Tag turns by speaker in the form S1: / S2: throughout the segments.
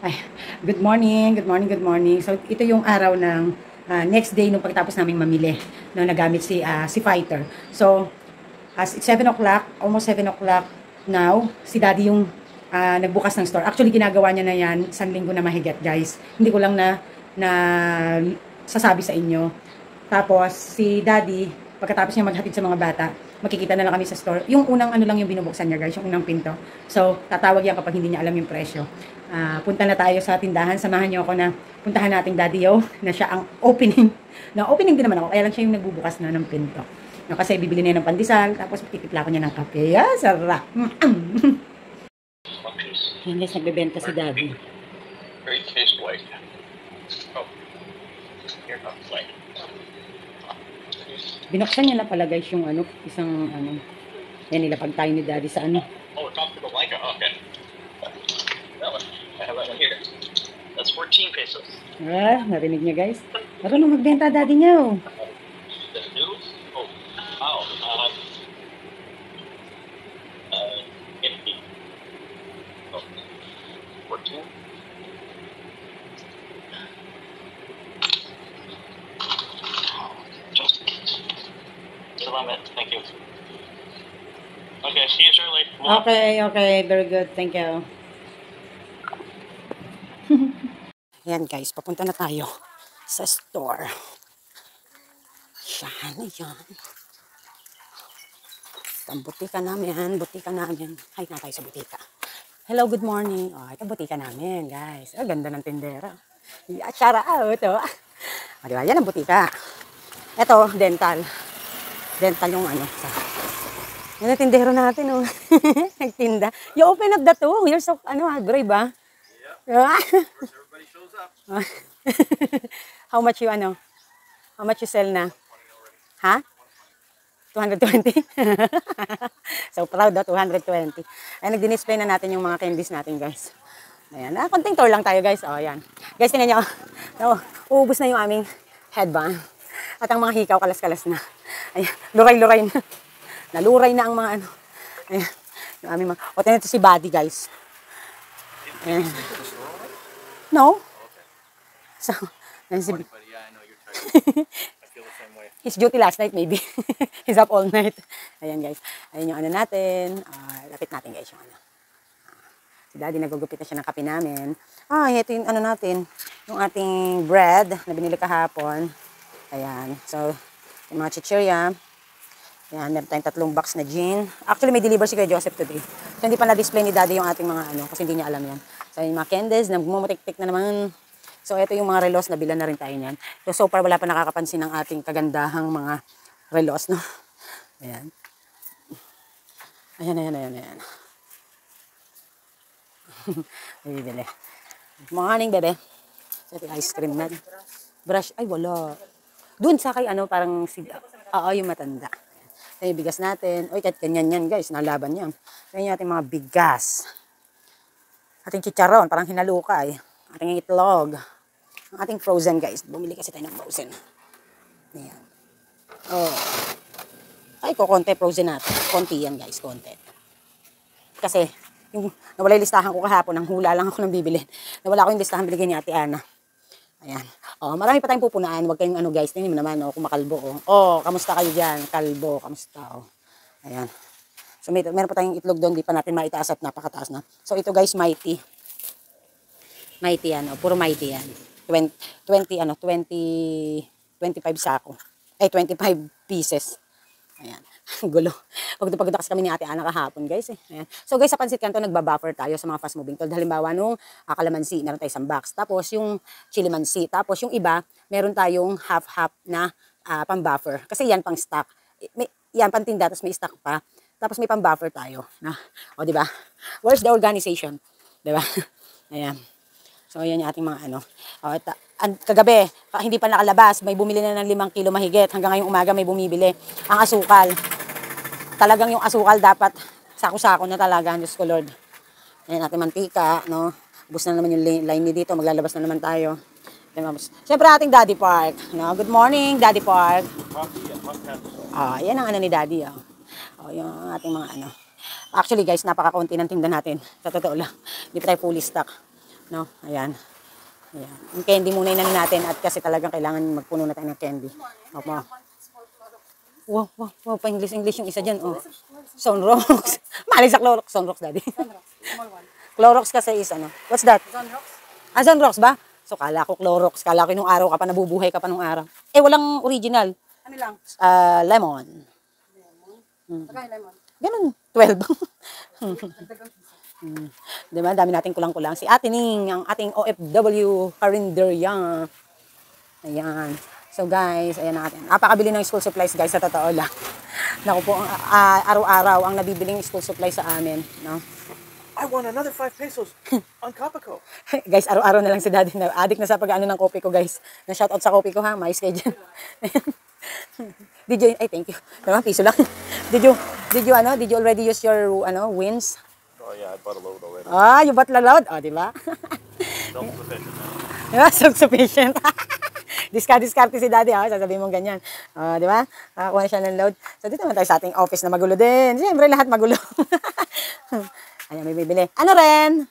S1: Ay, good morning, good morning, good morning. So, ito yung araw ng next day nung pagtapos naming mamili na nagamit si Fighter. So, as it's 7 o'clock, almost 7 o'clock now, si Daddy yung nagbukas ng store. Actually, ginagawa niya na yan isang linggo na mahigit, guys. Hindi ko lang na sasabi sa inyo. Tapos, si Daddy, pagkatapos niya maghatid sa mga bata, makikita na lang kami sa store. Yung unang ano lang yung binubuksan niya, guys, yung unang pinto. So, tatawag yan kapag hindi niya alam yung presyo. Punta na tayo sa tindahan. Samahan niyo ako na puntahan nating Daddy O, na siya ang opening. Na opening din naman ako, kaya lang siya yung nagbubukas na ng pinto. No, kasi bibili niya ng pandesal, tapos titipla ko niya ng kape. Yeah, sarap. Yan guys, nagbebenta si Daddy.
S2: Very taste like. Oh, here comes like.
S1: Binuksan niya na pala guys yung ano, isang ano. Yan nilapag tayo ni Daddy sa ano.
S2: Oh, it's off to the Leica. Okay. That one. I have that one here. That's 14 pesos.
S1: Narinig niya guys. Marunong magbenta Daddy niya oh.
S2: The noodles? Oh, wow. 50. Oh, 14. Salamat. Thank you. Okay, see you shortly.
S1: Okay, very good. Thank you. Yan guys, papunta na tayo sa store. Yan. Ang butika namin, Hay na tayo sa butika. Hello, good morning. Oh, ito butika namin, guys. Ganda ng tindera. Shout out, oh. Diba? Yan ang butika. Ito, dental. Dental yung ano. Yan ang tindero natin, oh. Nagtinda. You open up the two. You're so, brave, ah. Yeah.
S2: Everybody shows up.
S1: How much you sell na? Ha? 220? So proud daw, 220. Ay, nagdi-display na natin yung mga candies natin, guys. Ayan, konting tour lang tayo, guys. O, ayan. Guys, tingnan nyo. Uubos na yung aming headband. At ang mga hikaw, kalas-kalas na. Ayan, luray-luray na. Naluray na ang mga ano. Ayan, yung aming mga... O, tingnan ito si Buddy, guys. Ayan. No? So, ayan si... His duty last night, maybe. He's up all night. Ayan, guys. Ayan yung ano natin. Lapit natin, guys, yung ano. Si Daddy, nagugupit na siya ng kape namin. Ito yung ano natin. Yung ating bread na binili kahapon. Ayan. So, yung mga chichirya. Ayan, meron tayong 3 box na gin. Actually, may deliver si Kuya Joseph today. So, hindi pa na-display ni Daddy yung ating mga ano, kasi hindi niya alam yan. So, yung mga candies, nagmumutik-tik na naman. So, ito yung mga relos na bilan na rin tayo niyan. So far, wala pa nakakapansin ng ating kagandahang mga relos, no? Ayan. Ayan. Bibili. Morning, bebe. So, ito yung ice cream na. Brush. Ay, wala. Doon sa kay, parang, yung matanda. Ayan yung bigas natin. Uy, kahit ganyan yan, guys. Nalaban yan. Ayan yung ating mga bigas. Ating chicharon, parang hinaluka, Ating itlog. Ang ating frozen, guys. Bumili kasi tayo ng frozen. Ayan. Oh. Ay, konti frozen natin. Konti yan, guys. Konti. Kasi, yung nawala yung listahan ko kahapon, nang hula lang ako nang bibili. Nawala ko yung listahan binigay ni Ate Ana. Ayan. Oh, marami pa tayong pupunaan. Huwag kayong guys. Tingnan mo naman, kumakalbo, kamusta kayo dyan? Kalbo, kamusta, Ayan. So, meron pa tayong itlog doon. Di pa natin maitaas at napakataas na. So, ito, guys, mighty. Mighty yan, puro mighty yan. 25 sako. 25 pieces. Ayan. Gulo. Pagod kasi kami ni Ate Ana kahapon, guys. Ayan. So, guys, sa Pansit Canton, nagbabuffer tayo sa mga fast moving told. Halimbawa, nung kalamansi, meron tayo 1 box. Tapos, yung chili mansi. Tapos, yung iba, meron tayong half-half na pang-buffer. Kasi yan, pang-stock. Yan, pantinda, tapos may stock pa. Tapos, may pang-buffer tayo. Diba? Where's the organization? Diba? Ayan. So, yan yung ating mga kagabi, hindi pa nakalabas, may bumili na ng 5 kilo mahigit. Hanggang ngayong umaga may bumibili. Ang asukal. Talagang yung asukal dapat sako-sako na talaga. Diyos ko Lord. Ayan natin mantika, no? Ubus na naman yung line ni dito. Maglalabas na naman tayo. Siyempre ating Daddy Park. No? Good morning, Daddy Park. Yan ang ni Daddy. Yung ating mga Actually guys, napakakunti ng tinda natin. Sa totoo lang. Hindi pa tayo fully stock. No, ayan. Ayan. Yung candy muna inanin natin at kasi talagang kailangan magpuno na tayo ng candy. Opo. Wow, wow, wow, pa-English yung isa dyan, oh. Sunrox. Mali sa Clorox. Sunrox, daddy. Clorox kasi is ano. What's that? Ah, Sunrox ba? So, kala ko Clorox. Kala ko nung araw ka pa, nabubuhay ka pa nung araw. Eh, walang original.
S3: Ano lang?
S1: Lemon.
S3: Saka lemon.
S1: Ganun, 12. Diba? Dami nating kulang-kulang. Si Ate Ning, ang ating OFW karinderya. Ayan. So guys, ayan natin. Napakabili ng school supplies guys, sa totoo lang. Naku po, araw-araw ang nabibiling school supplies sa amin. No?
S4: I won another 5 pesos on Copaco.
S1: Guys, araw-araw na lang si Daddy na addict na sa pag-ano ng kopi ko guys. Na shoutout sa kopi ko ha, mais kayo dyan. Did you, ay thank you. Diba, piso lang. Did you already use your wins?
S4: Oh yeah, I bought a load already.
S1: Ah, you bought loud? Oh, di ba?
S4: Self-sufficient now.
S1: Diba? Self-sufficient. Diskarte si Daddy, ha? Sasabihin mong ganyan. Di ba? Nakakuha na siya ng load. So, dito naman tayo sa ating office na magulo din. Siyempre, lahat magulo. Ayan, may bibili. Ano rin?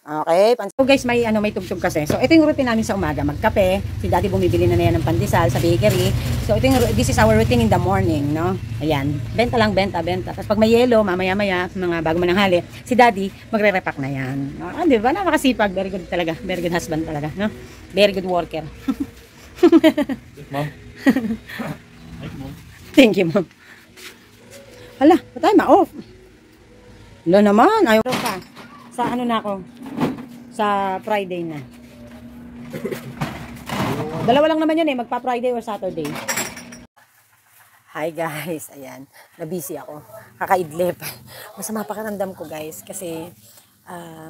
S1: Okay. So guys, may tugtog kasi. So ito yung routine namin sa umaga, magkape. Si Daddy bumibili na yan ng pandesal sa bakery. So this is our routine in the morning, no? Ayan, benta. Tapos pag may yelo, mamaya-maya, mga bago mananghali, si Daddy magre-repack na yan. Di ba? Napakasipag, very good talaga. Very good husband talaga, no? Very good worker.
S4: Mom. Thank you, Mom.
S1: Thank you, Mom. Hala, patay, ma-off. Lo naman, ayaw pa. Sa ano na ako? Sa Friday na. Dalawa lang naman yun eh, magpa-Friday or Saturday. Hi guys, ayan. Na-busy ako. Kakaidlip. Masama pakiramdam ko guys kasi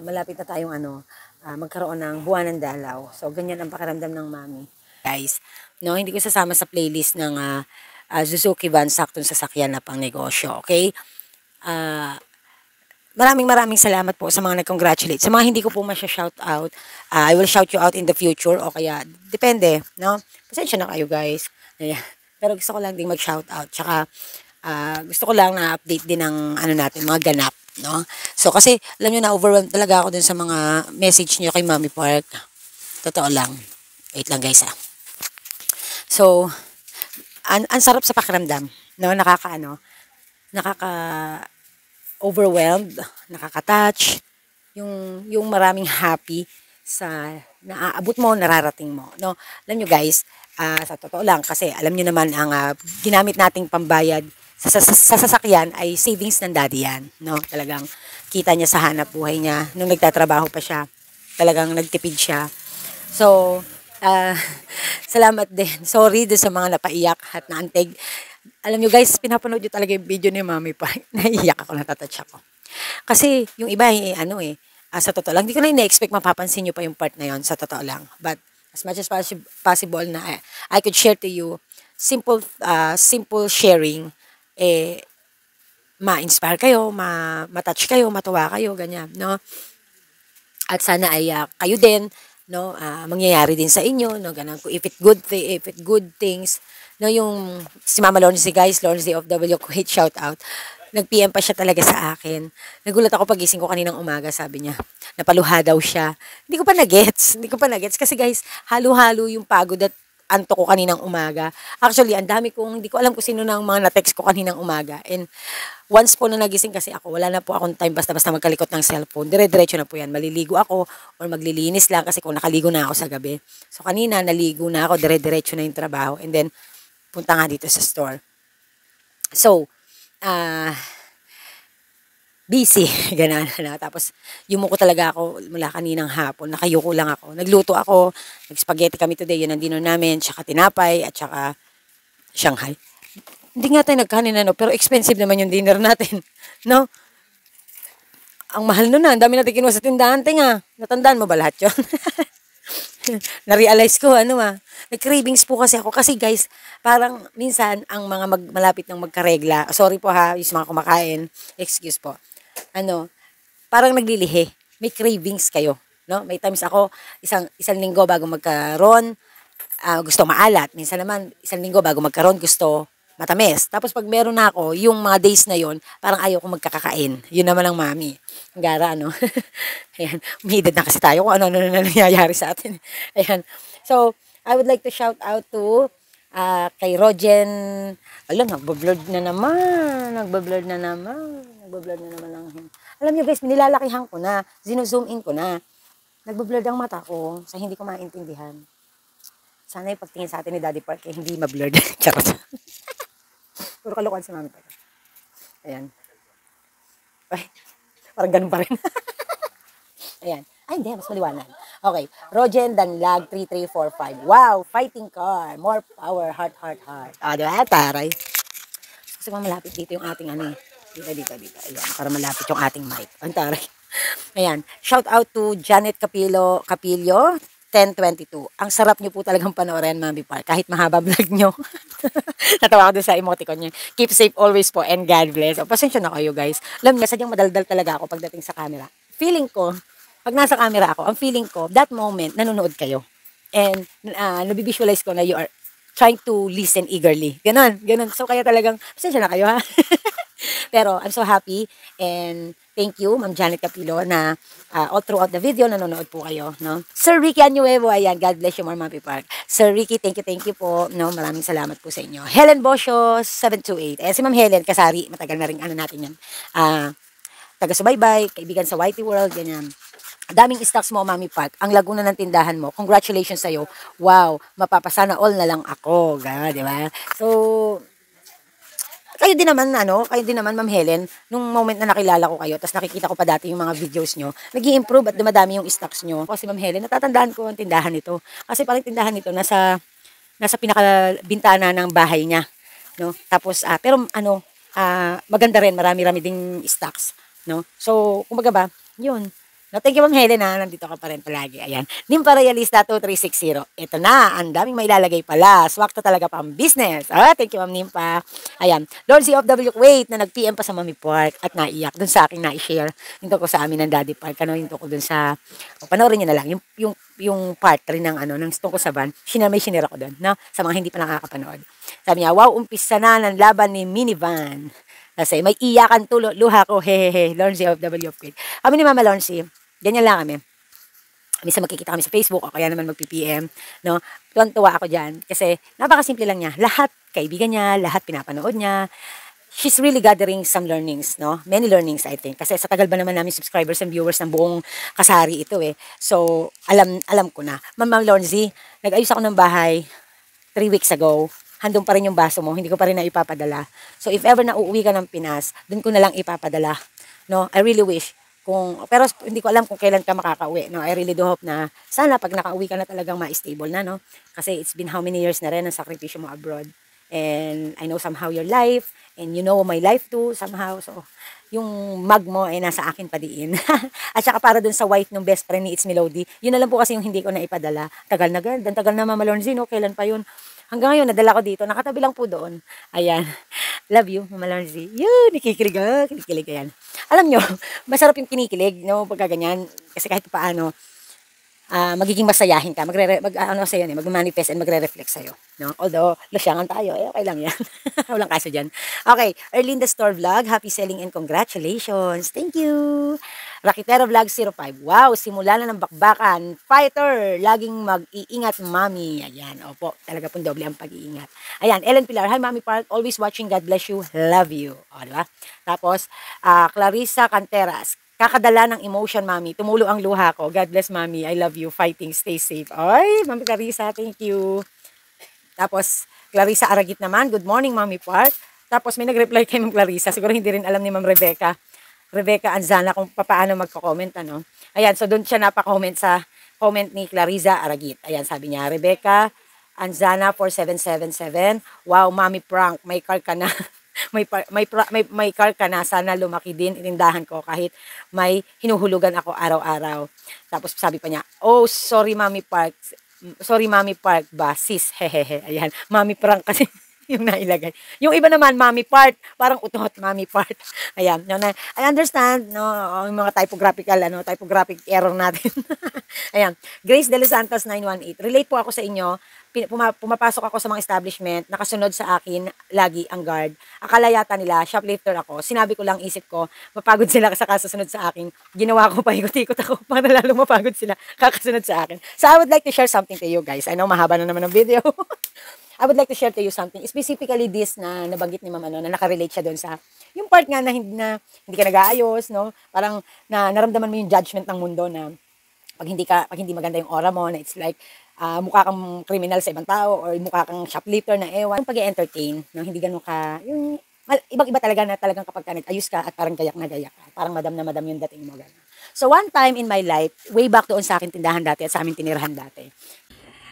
S1: malapit na tayong magkaroon ng buwan ng dalaw. So ganyan ang pakiramdam ng mami. Guys, no, hindi ko sasama sa playlist ng Suzuki Van saktong sasakyan na pang negosyo, okay? Maraming salamat po sa mga nag-congratulate. Sa mga hindi ko po masya-shout out, I will shout you out in the future o kaya, depende, no? Pasensya na kayo guys. Ayan. Pero gusto ko lang ding mag-shout out. Tsaka, gusto ko lang na update din ng natin, mga ganap, no? So, kasi, alam nyo na, overwhelmed talaga ako dun sa mga message nyo kay Mami Park. Totoo lang. Wait lang guys, So, ang sarap sa pakiramdam, no? Overwhelmed, nakaka-touch, yung maraming happy sa naaabot mo, nararating mo, no? Alam nyo guys, sa totoo lang, kasi alam nyo naman ang ginamit nating pambayad sa sasakyan ay savings ng Daddy yan, no? Talagang kita niya sa hanap buhay niya, nung nagtatrabaho pa siya, talagang nagtipid siya. So, salamat din. Sorry din sa mga napaiyak at naantig. Alam nyo guys, pinapanood nyo talaga yung video ni Mami pa. Naiiyak ako, natatouch ako. Kasi yung iba sa totoo lang, hindi ko na ina-expect mapapansin nyo pa yung part na yon sa totoo lang. But as much as possible na I could share to you, simple sharing, ma-inspire kayo, ma-touch kayo, matuwa kayo, ganyan, no? At sana ay kayo din, no, mangyayari din sa inyo, no, ganun. If it good things, no, yung si Mama Lornsy guys, Lornsy of W Kuwait, shout out. Nag-PM pa siya talaga sa akin. Nagulat ako pagising ko kaninang umaga, sabi niya, napaluha daw siya. Hindi ko pa na-gets kasi guys, halo-halo yung pagod at anto ko kaninang umaga. Actually, hindi ko alam kung sino na ang mga na-text ko kaninang umaga. And once po na nagising kasi ako, wala na po akong time basta-basta magkalikot ng cellphone. Dire-diretso na po yan. Maliligo ako or maglilinis lang kasi kung nakaligo na ako sa gabi. So kanina, naligo na ako, dire-diretso na yung trabaho. And then, punta nga dito sa store. So, busy, ganun. Tapos, yumuko talaga ako mula kaninang hapon. Nakayuko lang ako. Nagluto ako. Nag-spaghetti kami today. Yun ang dinner namin. Tsaka tinapay at tsaka Shanghai. Hindi nga tayo nagkanin pero expensive naman yung dinner natin. No? Ang mahal nun ang dami natin kinuha sa tindahan. Tinga, natandaan mo ba lahat yun? Na-realize ko, nag-cravings po kasi ako. Kasi guys, parang minsan, ang mga malapit ng magkaregla, sorry po ha, yung mga kumakain, excuse po, parang naglilihi. May cravings kayo, no? May times ako, isang linggo bago magkaroon, gusto maalat. Minsan naman, isang linggo bago magkaroon, gusto matamis. Tapos pag meron na ako, yung mga days na yon parang ayaw ko magkakakain. Yun naman ang mami. Ang gara, ano? Ayan, umidad na kasi tayo kung ano-ano na nangyayari sa atin. Ayan. So, I would like to shout out to kay Rogen. Alam, nagbablurred na naman. Nagbablurred na naman. Nagbablurred na naman lang. Alam niyo guys, nilalakihan ko na. Zino-zoom in ko na. Nagbablurred ang mata ko sa hindi ko maintindihan. Sana yung pagtingin sa atin ni Daddy Park hindi ma-blurred. Charot. Puro kalokohan si Mami Park. Ayan. Ay, parang ganun pa rin. Ayan. Ay, hindi. Mas maliwanag. Okay. Rogen Danlag 3345. Wow. Fighting car. More power. Heart, heart, heart. Diba? Taray. Kasi malapit dito yung ating ano eh. Dito. Ayan. Para malapit yung ating mic. Ang taray. Ayan. Shout out to Janet Capillo 1022. Ang sarap nyo po talagang panoorin, Mami Park. Kahit mahaba vlog nyo. Natawa ko dun sa emoticon nyo. Keep safe always po and God bless. O, pasensya na kayo, guys. Alam niya, sadyang madaldal talaga ako pagdating sa camera. Feeling ko, pag nasa camera ako, ang feeling ko, that moment, nanonood kayo. And nabivisualize ko na you are trying to listen eagerly. Ganon. So, kaya talagang, pasensya na kayo, ha? Pero, I'm so happy and thank you, Ma'am Janet Capillo, na all throughout the video, nanonood po kayo, no? Sir Ricky Anuevo, ayan, God bless you more, Mami Park. Sir Ricky, thank you po, no? Maraming salamat po sa inyo. Helen Bosio, 728. Si Ma'am Helen Kasari, matagal na rin ano natin yan. Taga-subaybay, kaibigan sa Whitey World, ganyan. Daming stocks mo, Mami Park. Ang laguna ng tindahan mo. Congratulations sa'yo. Wow, mapapasana all na lang ako. Di ba? So, kayo din naman, Ma'am Helen, nung moment na nakilala ko kayo, tapos nakikita ko pa dati yung mga videos nyo, nag-i-improve at dumadami yung stocks nyo. Kasi Ma'am Helen, natatandaan ko ang tindahan nito. Kasi parang tindahan nito, nasa pinakabintana ng bahay niya. No? Tapos, pero maganda rin, marami-rami ding stocks. No? So, kumbaga ba, yun. No, thank you, Ma'am Helen, nandito ka pa rin palagi. Ayan. Nimpa Realista 2360. Ito na, ang daming may lalagay pala. Swakto talaga pang business. Thank you, Ma'am Nimpa. Ayan. Lord C. of W. Kuwait na nag-PM pa sa Mami Park at naiyak dun sa akin na-share. Yung ko sa amin ng Daddy Park. Yung ko dun sa, panoorin nyo na lang. Yung part rin ng ng tungkol sa van. May sinira ko dun. No? Sa mga hindi pa nakakapanood. Sabi niya, wow, umpisa na ng laban ni Minivan. Kasi may iyakan tulo, luha ko, hehehe, Lonzy of W. Kami ni Mama Lonzy, ganyan lang kami. Minsan magkikita kami sa Facebook o kaya naman mag-PPM, no? Tuwan-tuwa ako dyan kasi napakasimple lang niya. Lahat kaibigan niya, lahat pinapanood niya. She's really gathering some learnings, no? Many learnings, I think. Kasi sa tagal ba naman namin subscribers and viewers ng buong kasari ito eh. So, alam ko na. Mama Lonzy, nag-ayos ako ng bahay 3 weeks ago. Handong pa rin yung baso mo, hindi ko pa rin na ipapadala. So, if ever na uuwi ka ng Pinas, dun ko na lang ipapadala. No? I really wish. Pero hindi ko alam kung kailan ka makakauwi. No? I really do hope na sana pag nakauwi ka na talagang ma-stable na. No? Kasi it's been how many years na rin ang sakripisyo mo abroad. And I know somehow your life. And you know my life too, somehow. So, yung mug mo ay nasa akin pa diin. At saka para dun sa wife ng best friend ni It's Melody, yun na lang po kasi yung hindi ko na ipadala. Tagal na gan. Tagal na Mama Lonzy, no? Kailan pa yun? Hanggang ngayon, nadala ko dito. Nakatabi lang po doon. Ayan. Love you, Mama Lonzy. Yun, nakikilig. Kinikilig yan. Alam nyo, masarap yung kinikilig, no? Pagka ganyan. Kasi kahit paano, magiging masayahin ka. Mag-manifest and magre-reflect sa'yo. No? Although, lasyangan tayo. Okay lang yan. Walang kaso dyan. Okay. Erlinda Store Vlog. Happy selling and congratulations. Thank you. Rakitero Vlog 05. Wow, simula na ng bakbakan. Fighter. Laging mag-iingat, Mami. Ayan. Opo. Talaga pong doble ang pag-iingat. Ayan. Ellen Pilar. Hi, Mami Park. Always watching. God bless you. Love you. O, diba? Tapos, Clarissa Canteras. Kakadala ng emotion, Mami. Tumulo ang luha ko. God bless, Mami. I love you. Fighting. Stay safe. Ay, Mami Clarissa. Thank you. Tapos, Clarissa Aragit naman. Good morning, Mami Park. Tapos, may nag-reply kay Ma'am Clarissa. Siguro hindi rin alam ni Ma'am Rebecca Anzana kung paano magko-comment, ano. Ayan, so doon siya napa-comment sa comment ni Clarissa Aragit. Ayan, sabi niya, Rebecca Anzana 4777. Wow, Mami Prank, may car ka na. may car ka na. Sana lumaki din itindahan ko kahit may hinuhulugan ako araw-araw. Tapos sabi pa niya, oh, sorry Mami Park ba, sis, hehehe. Ayan, Mami Prank kasi. yung nailagay. Yung iba naman, mommy part. Parang utot, mommy part. Ayan. No, I understand, no, yung mga typographic error natin. Ayan. Grace De Los Santos 918. Relate po ako sa inyo. Pumapasok ako sa mga establishment, nakasunod sa akin lagi ang guard. Akala yata nila, shoplifter ako. Sinabi ko lang, isip ko, mapagod sila sa kasunod sa akin. Ginawa ko pa, ikot-ikot ako para lalo mapagod sila kakasunod sa akin. So I would like to share something to you guys. I know mahaba na naman ang video. I would like to share to you something. Specifically this na nabanggit ni Mama, no, na nakarelate siya doon sa yung part nga na hindi ka nag-aayos, no? Parang naramdaman mo yung judgment ng mundo na pag hindi maganda yung aura mo, na it's like mukha kang criminal sa ibang tao or mukha kang shoplifter na ewan. Yung pag-entertain, no, hindi ganun ka, yung ibang-iba talaga na talagang kapag ka nag-ayos ka at parang gayak na gayak ka. Parang madam na madam yung dating mo. Gano'n. So one time in my life, way back doon sa akin tindahan dati at sa amin tinirahan dati.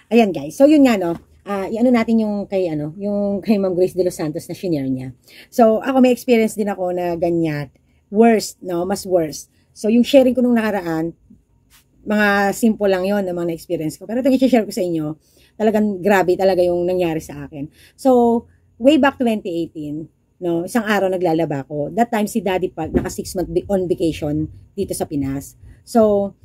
S1: Ayan guys, so yun nga no, i-ano natin yung kay Ma'am Grace De Los Santos na shinare niya. So ako may experience din ako na ganyan, worst, no, mas worst. So yung sharing ko nung nakaraan, mga simple lang yon na mga na-experience ko. Pero itong i-share ko sa inyo, talagang grabe talaga yung nangyari sa akin. So, way back 2018, no, isang araw naglalaba ko. That time si Daddy Pag naka 6 month on vacation dito sa Pinas. So,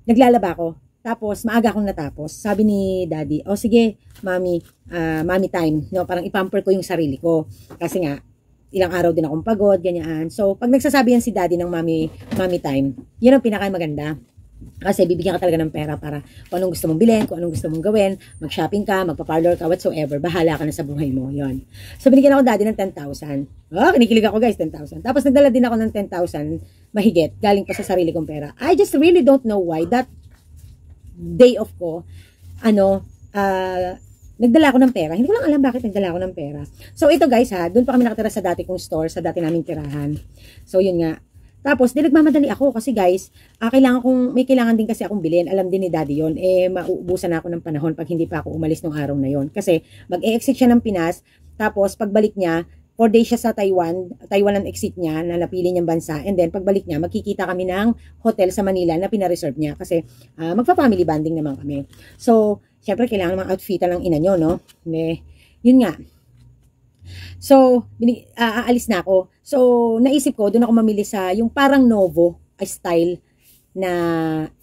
S1: naglalaba ko. Tapos, maaga akong natapos. Sabi ni Daddy, oh sige, Mami, Mami time. No, parang ipamper ko yung sarili ko. Kasi nga, ilang araw din akong pagod, ganyan. So, pag nagsasabi yan si Daddy ng Mami time, yun ang pinakamaganda. Kasi bibigyan ka talaga ng pera para kung anong gusto mong bilhin, kung anong gusto mong gawin, mag-shopping ka, magpa-parlor ka, whatsoever, bahala ka na sa buhay mo. Yun. So, binigyan ako Daddy ng 10,000. Oh, kinikilig ako guys, 10,000. Tapos, nagdala din ako ng 10,000 mahigit, galing pa sa sarili kong pera. I just really don't know why that day off ko, nagdala ako ng pera. Hindi ko lang alam bakit nagdala ako ng pera. So, ito guys ha, doon pa kami nakatira sa dati kong store, sa dati naming tirahan. So, yun nga. Tapos, nagmamadali ako kasi guys, may kailangan din kasi akong bilhin. Alam din ni Daddy yon. Mauubusan na ako ng panahon pag hindi pa ako umalis nung araw na yon. Kasi, mag-e-exit siya ng Pinas, tapos pagbalik niya, 4 days siya sa Taiwan ang exit niya, na napili niyang bansa, and then pagbalik niya, magkikita kami ng hotel sa Manila na pina-reserve niya kasi magpa-family bonding naman kami. So, syempre, kailangan mga outfitan ng ina nyo, no? Yun nga. So, aalis na ako. So, naisip ko, doon ako mamili sa yung parang Novo style na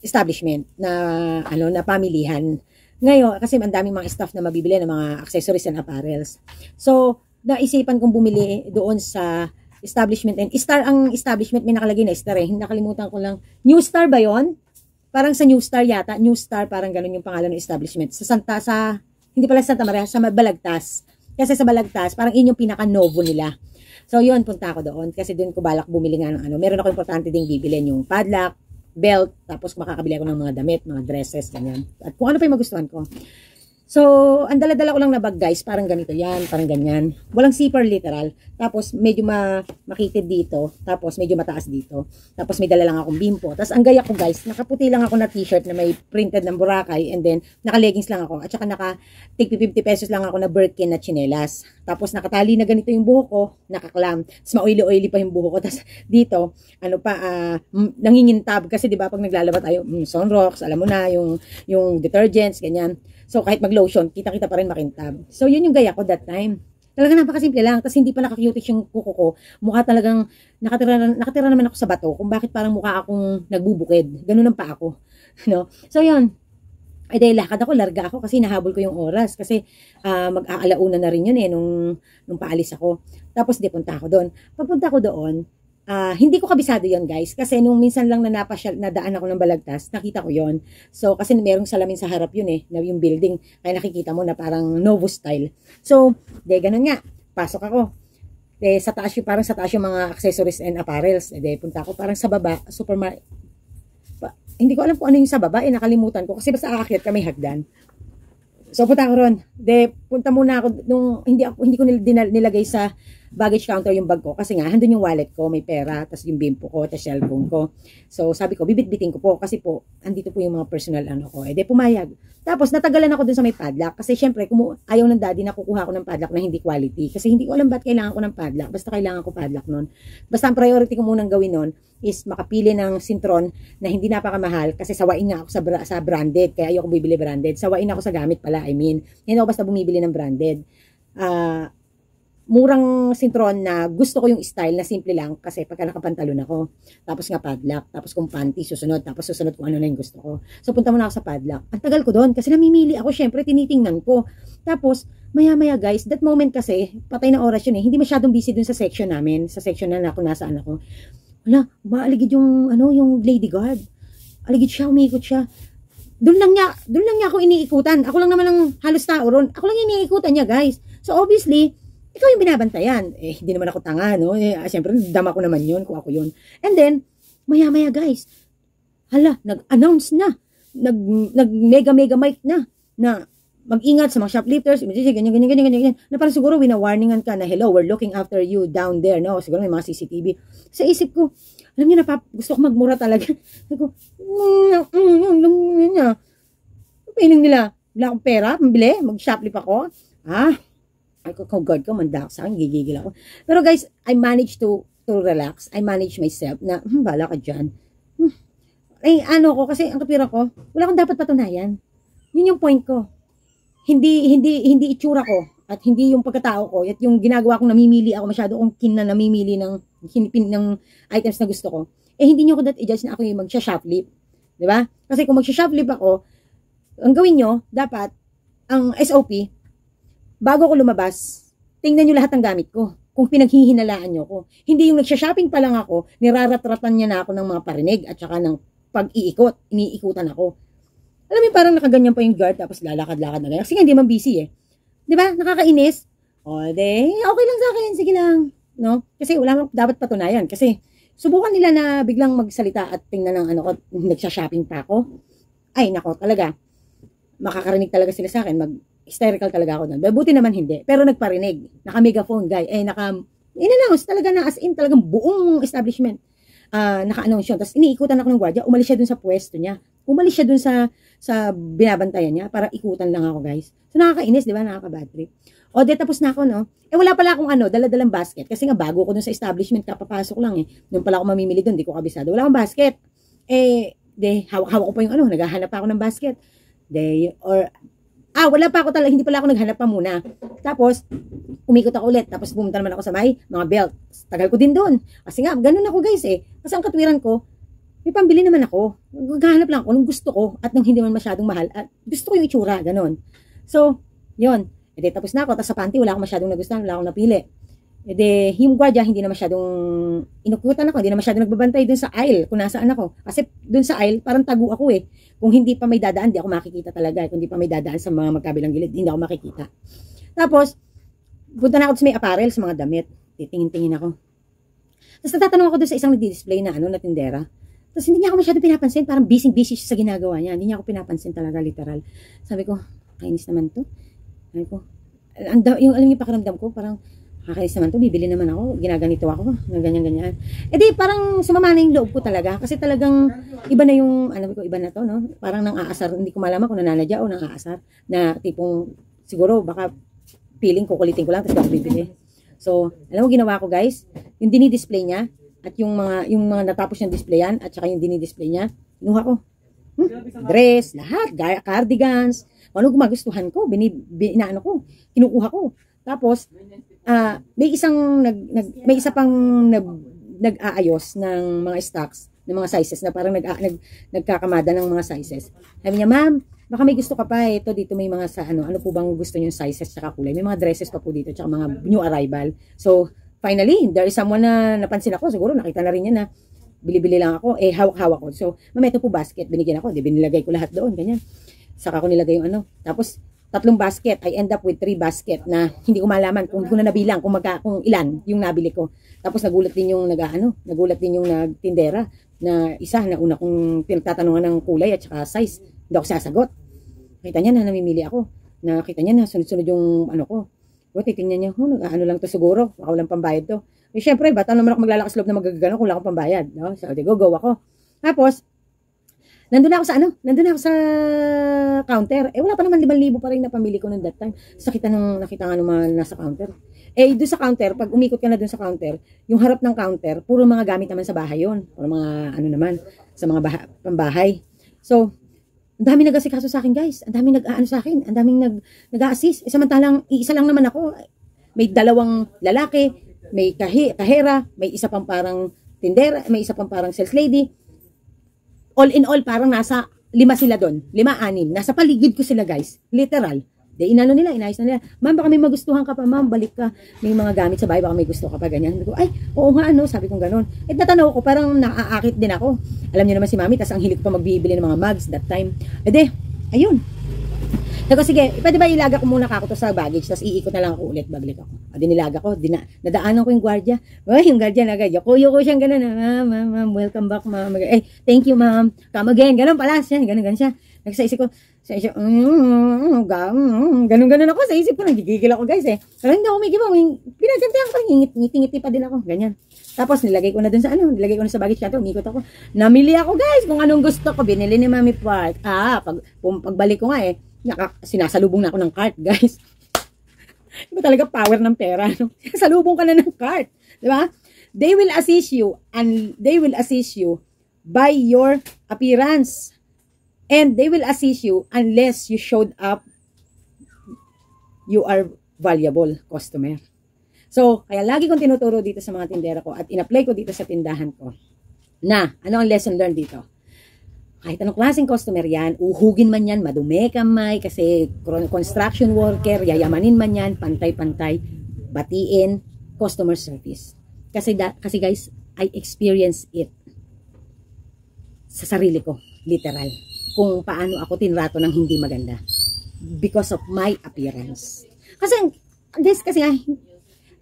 S1: establishment, na pamilihan. Ngayon, kasi ang daming mga stuff na mabibili ng mga accessories and apparels. So, naisipan kong bumili doon sa establishment. And ang establishment, may nakalagay na Star eh. Nakalimutan ko lang. New Star ba yon? Parang sa New Star yata. New Star, parang ganun yung pangalan ng establishment. Hindi pala Santa Maria, sa Balagtas. Kasi sa Balagtas, parang yun yung pinaka-novo nila. So, yun, punta ako doon. Kasi doon ko balak bumili nga ng meron ako importante ding bibilin, yung padlock, belt, tapos makakabili ako ng mga damit, mga dresses, ganyan. At kung ano pa yung magustuhan ko. So, ang dala-dala ko lang na bag guys, parang ganito yan, parang ganyan. Walang zipper literal. Tapos, medyo makitid dito. Tapos, medyo mataas dito. Tapos, may dala lang akong bimpo. Tapos, ang gaya ko guys, nakaputi lang ako na t-shirt na may printed ng Boracay. And then, naka-leggings lang ako. At saka, naka-tig 50 pesos lang ako na Birkin na chinelas. Tapos, nakatali na ganito yung buhok ko. Nakaklam. Tapos, ma-oily-oily pa yung buhok ko. Tapos, dito, nangingintab. Kasi, di ba, pag naglalaba tayo, sunrocks, alam mo na, yung detergents, ganyan. So, kahit mag-lotion, kita-kita pa rin makintab. So, yun yung gaya ko that time. Talaga napakasimple lang. Tapos, hindi pa nakakutis yung kuko ko. Mukha talagang, nakatira naman ako sa bato. Kung bakit parang mukha akong nagbubukid. Ganun ang pa ako. No? So, yun. Ay, dahil lakad ako, larga ako kasi nahabol ko yung oras. Kasi, mag-aalauna na rin yun nung paalis ako. Tapos, punta ako doon. Pagpunta ko doon, hindi ko kabisado yon guys. Kasi nung minsan lang nadaan ako ng Balagtas, nakita ko yon. So, kasi merong salamin sa harap yun na yung building. Kaya nakikita mo na parang Novo style. So, ganun nga. Pasok ako. Sa taas yung mga accessories and apparels. Punta ako parang sa baba, supermarket. Hindi ko alam kung ano yung sa baba. Nakalimutan ko. Kasi basta aakyat kami hagdan. So, punta ako ron. Punta muna ako. Hindi ko nilagay sa baggage counter yung bag ko. Kasi nga, handun yung wallet ko, may pera, tas yung bimpo ko, tas cellphone ko. So, sabi ko, bibit-biting ko po. Kasi po, andito po yung mga personal ko. Pumayag. Tapos, natagalan ako dun sa may padlock. Kasi, syempre, ayaw ng Daddy na kukuha ko ng padlock na hindi quality. Kasi, hindi ko alam ba't kailangan ko ng padlock. Basta kailangan ko padlock nun. Basta, ang priority ko munang gawin nun is makapili ng sintron na hindi napakamahal. Kasi, sawain nga ako sa branded. Kaya ayoko bibili branded. Sawain ako sa gamit pala, Hindi ako basta bumibili ng branded.
S5: murang sintron na gusto ko yung style na simple lang kasi pagka nakapantalon ako. Tapos nga padlock, tapos kung panty susunod, tapos susunod kung ano na yung gusto ko. So punta muna ako sa padlock. Ang tagal ko doon kasi namimili ako, syempre tinitingnan ko. Tapos maya-maya guys, that moment kasi, patay na oras yun eh, hindi masyadong busy dun sa section namin, sa section na ako nasaan ako. Wala, umaaligid yung, yung lady guard. Aligid siya, umiikot siya. Doon lang niya ako iniikutan. Ako lang naman ang halos tao ron. Ako lang iniikutan niya guys. So obviously, ikaw yung binabantayan. Hindi naman ako tanga, no? Siyempre, dama ko naman yun, kung ako yun. And then, maya-maya guys, nag-announce na. Nag-mega mic na mag-ingat sa mga shoplifters, ganyan. Na parang siguro wina-warningan ka na, hello, we're looking after you down there, no? Siguro may mga CCTV. Sa isip ko, alam niyo na, gusto ko magmura talaga. Sabi ko, piling nila, wala akong pera, mabili, mag-shoplift ako. Ay ko, God ko, mandak sa akin, gigigil ako. Pero guys, I managed to relax. I managed myself na, bala ka dyan. Kasi ang kapira ko, wala akong dapat patunayan. Yun yung point ko. Hindi itsura ko at hindi yung pagkatao ko at yung ginagawa kong namimili ako, masyado akong namimili ng items na gusto ko. Hindi niyo ko i-judge na ako yung magsha-shoplift. Di ba? Kasi kung magsha-shoplift ako, ang gawin nyo, dapat, ang SOP, bago ako lumabas, tingnan nyo lahat ng gamit ko. Kung pinaghihinalaan nyo ko. Hindi yung nagsha-shopping pa lang ako, niraratratan niya na ako ng mga parinig at saka ng pag-iikot. Iniikutan ako. Alam mo, parang nakaganyan pa yung guard, tapos lalakad-lakad na ganyan. Kasi hindi man busy eh. Di ba? Nakakainis. Okay lang sa akin. Sige lang. No? Kasi wala mang dapat patunayan. Kasi subukan nila na biglang magsalita at tingnan ng ko, nagsha-shopping pa ako. Ay, nako, talaga. Makakarinig talaga sila sa akin. Hysterical talaga ako doon. Buti naman hindi. Pero nagparinig. Naka-megaphone guy. In-announce talaga na as in talagang buong establishment. Naka-announce yun. Tapos iniikutan ako ng gwardiya. Umalis siya dun sa pwesto niya. Umalis siya dun sa binabantayan niya para ikutan lang ako guys. So nakakainis, di ba? Nakaka-bad trip. Tapos na ako, no? Wala pala akong dala-dalang basket. Kasi nga bago ko dun sa establishment, kapapasok lang eh. Nung pala ako mamimili dun, di ko kabisado. Wala akong basket. Hawak ko pa yung naghahanap pa ako ng basket. Wala pa ako talaga, hindi pala ako naghanap pa muna. Tapos, umikot ako ulit. Tapos pumunta naman ako sa mga belt. Tagal ko din doon. Kasi nga, ganun ako guys eh. Kasi ang katwiran ko, may pambili naman ako. Maghahanap lang ako ng gusto ko at nang hindi man masyadong mahal. At gusto ko yung itsura, ganun. So, yun. Tapos na ako. Tapos sa panty, wala akong masyadong nagustuhan. Wala akong napili. Yung gwardiya, hindi na masyadong inukutan ako. Hindi na masyadong nagbabantay dun sa aisle kung nasaan ako. Kasi dun sa aisle, parang tago ako eh. Kung hindi pa may dadaan, di ako makikita talaga. Kung hindi pa may dadaan sa mga magkabilang gilid, hindi ako makikita. Tapos, punta na ako sa may apparel, sa mga damit. Titingin-tingin ako. Tapos natatanong ako dun sa isang nagdi-display na na tindera. Tapos hindi niya ako masyado pinapansin. Parang busy-busy siya sa ginagawa niya. Hindi niya ako pinapansin talaga, literal. Sabi ko, kainis naman to. Sabi ko, alam niyo pakiramdam ko, parang, kakainis naman to, bibili naman ako, ginaganito ako, ganyan-ganyan. Parang sumama na yung loob ko talaga. Kasi talagang, iba na yung, iba na to, no? Parang nang-aasar, hindi ko malaman kung nananadya o nang-aasar. Na tipong, siguro, baka feeling ko, kulitin ko lang, tapos ako bibili. So, alam mo ginawa ko guys, yung dinidisplay niya, at yung mga natapos niyang displayan, at saka yung dinidisplay niya, kinuha ko. Dress, lahat, cardigans, ano gumagustuhan ko, kinukuha ko. Tapos, may isa pang nag-aayos ng mga stocks, ng mga sizes, na parang nagkakamada ng mga sizes. Sabi niya, ma'am, baka may gusto ka pa, ito dito may mga sa ano po bang gusto niyo sizes tsaka kulay. May mga dresses pa po dito tsaka mga new arrival. So, finally, there is someone na napansin ako, siguro nakita na rin niya na bili-bili lang ako, hawak-hawak ko. So, ma'am, ito po basket, binigyan ako, binilagay ko lahat doon, ganyan. Saka ko nilagay yung Tapos, 3 basket, I end up with 3 basket na hindi ko malaman kung na nabilang, kung ilan yung nabili ko. Tapos nagulat din yung nagtindera na isa na una kong pinagtatanungan ng kulay at saka size. Hindi ako sasagot. Kita niya na namimili ako. Nakita niya na sunod-sunod yung ko. Titingnan niya, lang to siguro, baka walang pambayad to. Syempre, bata naman ako maglalakas loob na magagano kung wala akong pambayad. No? So, go ako. Tapos, nandun ako sa counter. Wala pa naman 5,000 pa rin na pamili ko noong that time. Nakita nga naman nasa counter. Doon sa counter, pag umikot ka na doon sa counter, yung harap ng counter, puro mga gamit naman sa bahay yun. Puro mga naman, sa mga pambahay. So, Ang daming nag-asikaso sa akin, guys. Ang daming nag-aano sa akin. Ang daming nag-a-assist. Samantalang, isa lang naman ako. May 2 lalaki, may kahera, may isa pang parang tindera, may isa pang parang sales lady. All in all, parang nasa 5 sila doon. 5, 6. Nasa paligid ko sila, guys. Literal. Inano nila, inayos na nila. Ma'am, baka may magustuhan ka pa, ma'am. Balik ka. May mga gamit sa bahay, baka may gusto ka pa, ganyan. Sabi ko, ay, oo nga, ano. Sabi ko gano'n. At natanaw ko, parang naaakit din ako. Alam niyo naman si mami, tas ang hilig ko pa magbibili ng mga mugs that time. Ayun. Sabi ko, sige, pwede ba ilaga ko muna ako to sa baggage, tas iikot na lang ako ulit, babalik ako. Nilaga ko, nadaanan ko yung gwardiya. Yung gwardiya na agad. Yuko siyang gano'n. Ma'am, welcome back, ma'am. Thank you, ma'am. Come again. Gano'n pala siya. Gano'n siya. Nagsaisip ko, ganun ako sa isip ko, nagigigil ako, guys, Pero hindi ako may gibaw, pinagantihan ko, ngiti-ngiti pa din ako, ganyan. Tapos nilagay ko na dun sa nilagay ko na sa baggage natin, umikot ako. Namili ako, guys, kung anong gusto ko, binili ni Mami Park. Pagbalik ko nga sinasalubong na ako ng cart, guys. Iba talaga power ng pera, no? Salubong ka na ng cart, di ba? They will assist you, and they will assist you by your appearance. And they will assist you unless you showed up, you are valuable customer. So, kaya lagi kong tinuturo dito sa mga tindera ko at in-apply ko dito sa tindahan ko na, ano ang lesson learned dito? Kahit anong klaseng customer yan, uhugin man yan, madumi kamay, kasi construction worker, yayamanin man yan, pantay-pantay, batiin, customer service. Kasi guys, I experience it sa sarili ko, literal. Kung paano ako tinrato ng hindi maganda because of my appearance. Kasi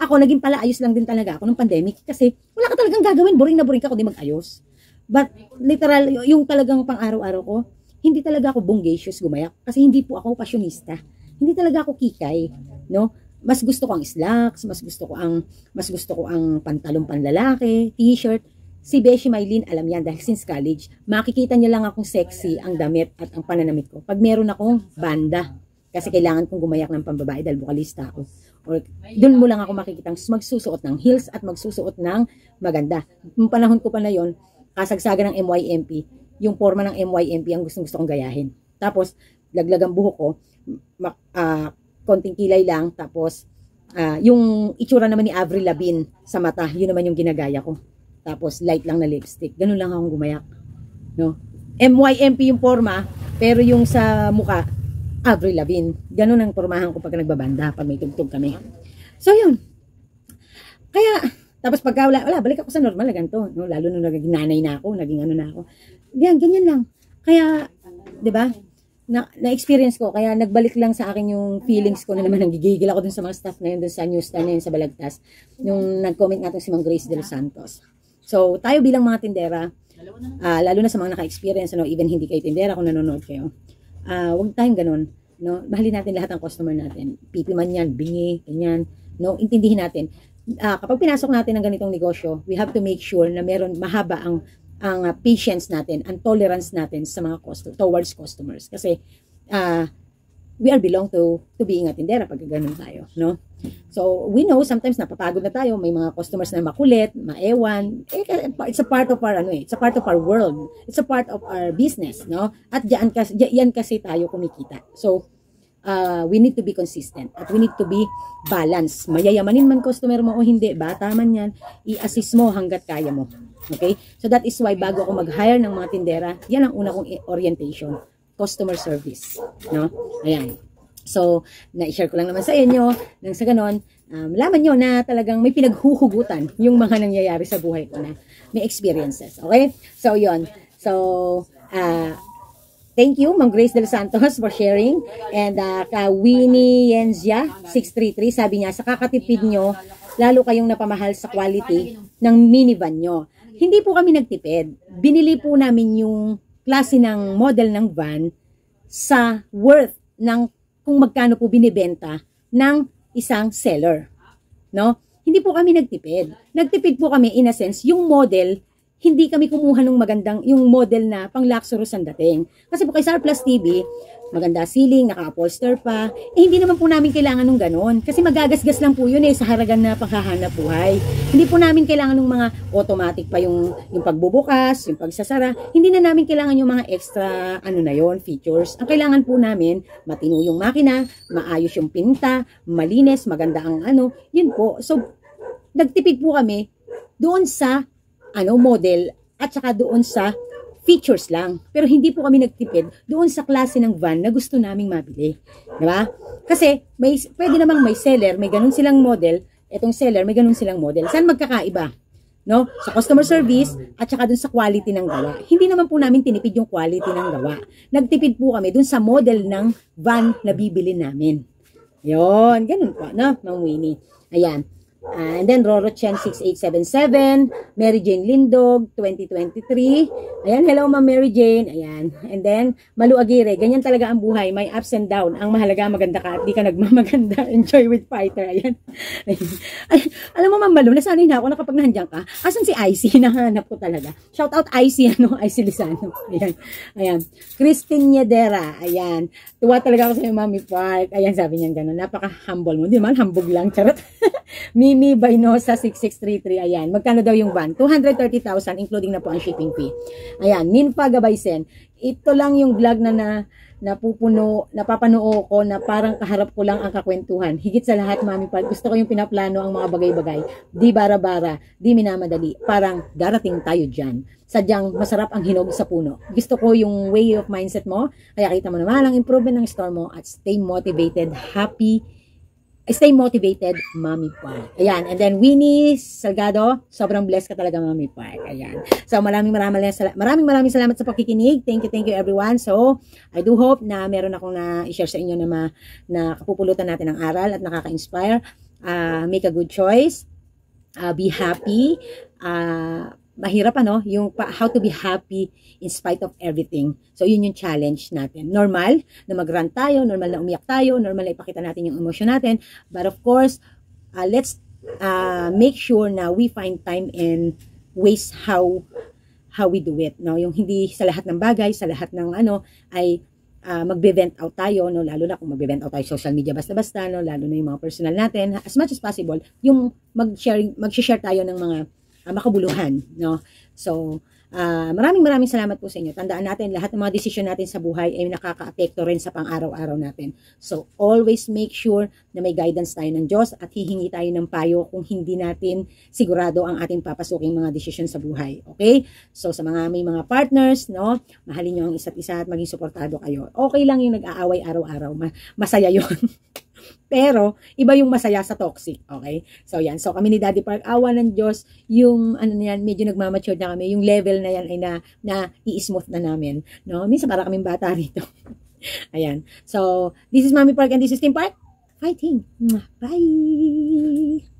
S5: ako naging pala ayos lang din talaga ako nung pandemic kasi wala ka talagang gagawin, boring na boring ka kundi mag-ayos. But literal, yung talagang pang-araw-araw ko, hindi talaga ako bongacious gumayak kasi hindi po ako pasyonista. Hindi talaga ako kikay, no? Mas gusto ko ang slacks, mas gusto ko ang pantalong panlalaki, t-shirt. Si Beshi Maylin, alam yan, dahil since college, makikita niya lang akong sexy ang damit at ang pananamit ko. Pag meron akong banda, kasi kailangan kong gumayak ng pambabae dahil bukalista ako. Or doon mo lang ako makikita magsusuot ng heels at magsusuot ng maganda. Yung panahon ko pa na yon, kasagsagan ng MYMP, yung forma ng MYMP ang gusto kong gayahin. Tapos, laglag ang buhok ko, konting kilay lang, tapos, yung itsura naman ni Avril Lavigne sa mata, yun naman yung ginagaya ko. Tapos light lang na lipstick. Ganun lang akong gumayak. No? MYMP yung forma, pero yung sa mukha, Avril Lavigne. Ganun ang pormahan ko pag nagbabanda, pag may tugtog kami. So yun. Kaya, tapos pagka wala, balik ako sa normal na ganito. No? Lalo nung naging nanay na ako, naging ano na ako. Yan, ganyan lang. Kaya, di ba? Na-experience ko, kaya nagbalik lang sa akin yung feelings ko na naman nanggigigil ako dun sa mga staff na yun, dun sa newsstand na yun sa Balagtas. Nung nag-comment nga si Ma'am Grace de los Santos. So, tayo bilang mga tindera, lalo na sa mga naka-experience, no, even hindi kayo tindera kung nanonood kayo, huwag tayong ganun. No? Mahalin natin lahat ng customer natin. Pipi man yan, bingi, ganyan. No? Intindihin natin. Kapag pinasok natin ng ganitong negosyo, we have to make sure na meron mahaba ang patience natin, ang tolerance natin sa mga towards customers. Kasi, we are belong to being a tindera pag ganun tayo, no? So, we know sometimes napapagod na tayo, may mga customers na makulit, maewan. It's a part of our it's a part of our world. It's a part of our business, no? At yan kasi tayo kumikita. So, we need to be consistent at we need to be balanced. Mayayamanin man customer mo o hindi, bata man yan, i-assist mo hanggat kaya mo. Okay? So, that is why bago ako mag-hire ng mga tindera, yan ang una kong orientation. Customer service, no? Ayan. So, na-share ko lang naman sa inyo, nang sa ganon, malaman nyo na talagang may pinaghuhugutan yung mga nangyayari sa buhay ko na may experiences. Okay? So, yon. So, thank you, Ma'am Grace de los Santos, for sharing. And, Winnie Yenzia, 633, sabi niya, sa kakatipid nyo, lalo kayong napamahal sa quality ng minivan nyo. Hindi po kami nagtipid. Binili po namin yung klase ng model ng van sa worth ng kung magkano po binibenta ng isang seller. No? Hindi po kami nagtipid. Nagtipid po kami in a sense, yung model, hindi kami kumuha ng magandang, yung model na pang luxurious ang dating. Kasi po kay Star Plus TV, maganda ceiling, naka-upholster pa. Hindi naman po namin kailangan ng ganon. Kasi magagasgas lang po yun sa haragan na paghahanap buhay. Hindi po namin kailangan ng mga automatic pa yung pagbubukas, yung pagsasara. Hindi na namin kailangan yung mga extra, features. Ang kailangan po namin, matino yung makina, maayos yung pinta, malinis, maganda ang yun po. So, nagtipid po kami doon sa model at saka doon sa features lang. Pero hindi po kami nagtipid doon sa klase ng van na gusto naming mabili. Diba? Kasi pwede namang may seller, may ganun silang model, etong seller, may ganun silang model. Saan magkakaiba? No? Sa customer service at saka doon sa quality ng gawa. Hindi naman po namin tinipid yung quality ng gawa. Nagtipid po kami doon sa model ng van na bibili namin. Yon, ganun po, no? Ma'am Winnie. Ayan. And then Roro Chen 6877, Mary Jane Lindog 2023. Ayan, hello Ma'am Mary Jane. Ayan. And then Malu Aguirre, ganyan talaga ang buhay, may ups and down. Ang mahalaga maganda ka at di ka nagmamaganda. Enjoy with fighter. Ayan. Ay, alam mo Ma'am Malu, nasanay na ako na kapag nandiyan ka. Asan si Icy? Nahanap ko talaga. Shout out Icy, Icy Lizano. Ayan. Ayan. Christine Nyedera. Ayan. Tuwa talaga ako sa Mami Park. Ayan, sabi niya gano'n. Napaka-humble mo. Di man, hambog lang. Charot. Mimi Bainosa 6633, ayan. Magkano daw yung van? 230,000 including na po ang shipping fee. Ayan, Ninfa Gabaysen. Ito lang yung vlog na napapanoo ko na parang kaharap ko lang ang kakwentuhan. Higit sa lahat, Mami Pal, gusto ko yung pinaplano ang mga bagay-bagay. Di bara-bara, di minamadali. Parang darating tayo dyan. Sadyang masarap ang hinog sa puno. Gusto ko yung way of mindset mo. Kaya kita mo naman ang improvement ng store mo at stay motivated, stay motivated, Mami Park. Ayan. And then, Winnie Salgado, sobrang blessed ka talaga, Mami Park. Ayan. So, maraming salamat sa pakikinig. Thank you everyone. So, I do hope na meron akong na-share sa inyo na kapupulutan natin ng aral at nakaka-inspire. Make a good choice. Be happy. Mahirap yung how to be happy in spite of everything. So, yun yung challenge natin. Normal na mag-rant tayo, normal na umiyak tayo, normal na ipakita natin yung emosyon natin. But of course, let's make sure na we find time and ways how we do it. No? Yung hindi sa lahat ng bagay, sa lahat ng ay magbe-vent out tayo, no? Lalo na kung magbe-vent out tayo social media basta-basta, no? Lalo na yung mga personal natin. As much as possible, yung mag-share tayo ng mga makabuluhan, no? So, maraming salamat po sa inyo. Tandaan natin, lahat ng mga desisyon natin sa buhay ay nakaka-apekto rin sa pang-araw-araw natin. So, always make sure na may guidance tayo ng Diyos at hihingi tayo ng payo kung hindi natin sigurado ang ating papasuking mga desisyon sa buhay. Okay? So, sa may mga partners, no? Mahalin nyo ang isa't isa at maging suportado kayo. Okay lang yung nag-aaway araw-araw. Masaya yun. Pero, iba yung masaya sa toxic. Okay? So, yan. So, kami ni Daddy Park, awa ng Diyos, yung, medyo nagmamature na kami. Yung level na yan ay na i-smooth na namin. No? Minsan, para kaming bata rito. Ayan. So, this is Mami Park and this is Team Park. Fighting. Bye!